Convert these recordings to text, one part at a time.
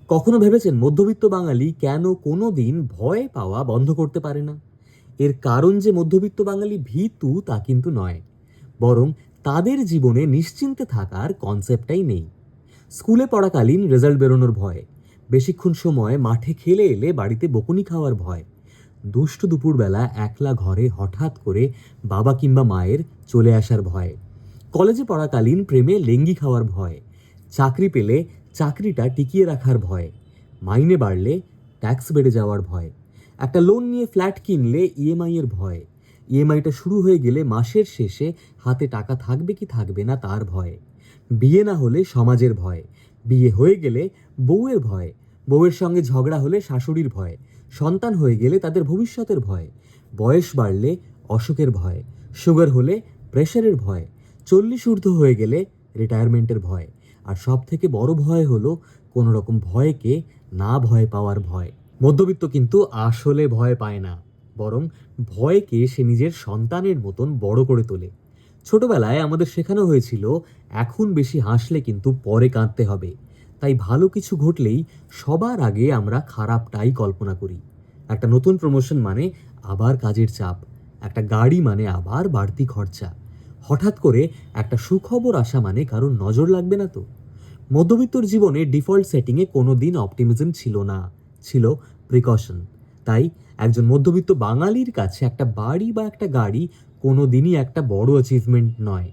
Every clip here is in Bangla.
কখনো ভেবেছেন মধ্যবিত্ত বাঙালি কেন কোনো দিন ভয় পাওয়া বন্ধ করতে পারে না? এর কারণ যে মধ্যবিত্ত বাঙালি ভীতু তা কিন্তু নয়, বরং তাদের জীবনে নিশ্চিন্তে থাকার কনসেপ্টটাই নেই। স্কুলে পড়াকালীন রেজাল্ট বেরোনোর ভয়, বেশিক্ষণ সময় মাঠে খেলে এলে বাড়িতে বকুনি খাওয়ার ভয়, দুষ্টু দুপুরবেলা একলা ঘরে হঠাৎ করে বাবা কিংবা মায়ের চলে আসার ভয়, কলেজে পড়াকালীন প্রেমে লেঙ্গি খাওয়ার ভয়, চাকরি পেলে চাকরিটা টিকিয়ে রাখার ভয়, মাইনে বাড়লে ট্যাক্স বেড়ে যাওয়ার ভয়, একটা লোন নিয়ে ফ্ল্যাট কিনলে ইএমআই এর ভয়, ইএমআইটা শুরু হয়ে গেলে মাসের শেষে হাতে টাকা থাকবে কি থাকবে না তার ভয়, বিয়ে না হলে সমাজের ভয়, বিয়ে হয়ে গেলে বউয়ের ভয়, বউয়ের সঙ্গে ঝগড়া হলে শাশুড়ির ভয়, সন্তান হয়ে গেলে তাদের ভবিষ্যতের ভয়, বয়স বাড়লে অসুখের ভয়, সুগার হলে প্রেশারের ভয়, 40 ঊর্ধ্ব হয়ে গেলে রিটায়ারমেন্টের ভয়, আর সব থেকে বড় ভয় হলো কোনো রকম ভয়কে না ভয় পাওয়ার ভয়। মধ্যবিত্ত কিন্তু আসলে ভয় পায় না, বরং ভয়কে সে নিজের সন্তানের মতন বড় করে তোলে। ছোটবেলায় আমাদের শেখানো হয়েছিল এখন বেশি হাসলে কিন্তু পরে কাঁদতে হবে, তাই ভালো কিছু ঘটলেই সবার আগে আমরা খারাপটাই কল্পনা করি। একটা নতুন প্রমোশন মানে আবার কাজের চাপ, একটা গাড়ি মানে আবার বাড়তি খরচা, হঠাৎ করে একটা সুখবর আসা মানে কারোর নজর লাগবে না তো। মধ্যবিত্তর জীবনে ডিফল্ট সেটিংয়ে কোনো দিন অপটিমিজম ছিল না, ছিল প্রিকশন। তাই একজন মধ্যবিত্ত বাঙালির কাছে একটা বাড়ি বা একটা গাড়ি কোনো দিনই একটা বড় অ্যাচিভমেন্ট নয়,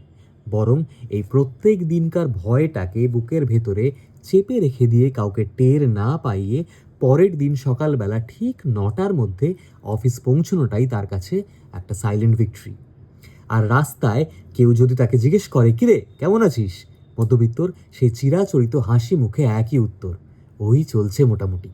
বরং এই প্রত্যেক দিনকার ভয়টাকে বুকের ভেতরে চেপে রেখে দিয়ে কাউকে টের না পাইয়ে পরের দিন সকালবেলা ঠিক 9টার মধ্যে অফিস পৌঁছানোটাই তার কাছে একটা সাইলেন্ট ভিক্টরি। আর রাস্তায় কেউ যদি তাকে জিজ্ঞেস করে, কিরে কেমন আছিস, মধ্যবিত্তর সেই চিরাচরিত হাসি মুখে একই উত্তর, ওই চলছে মোটামুটি।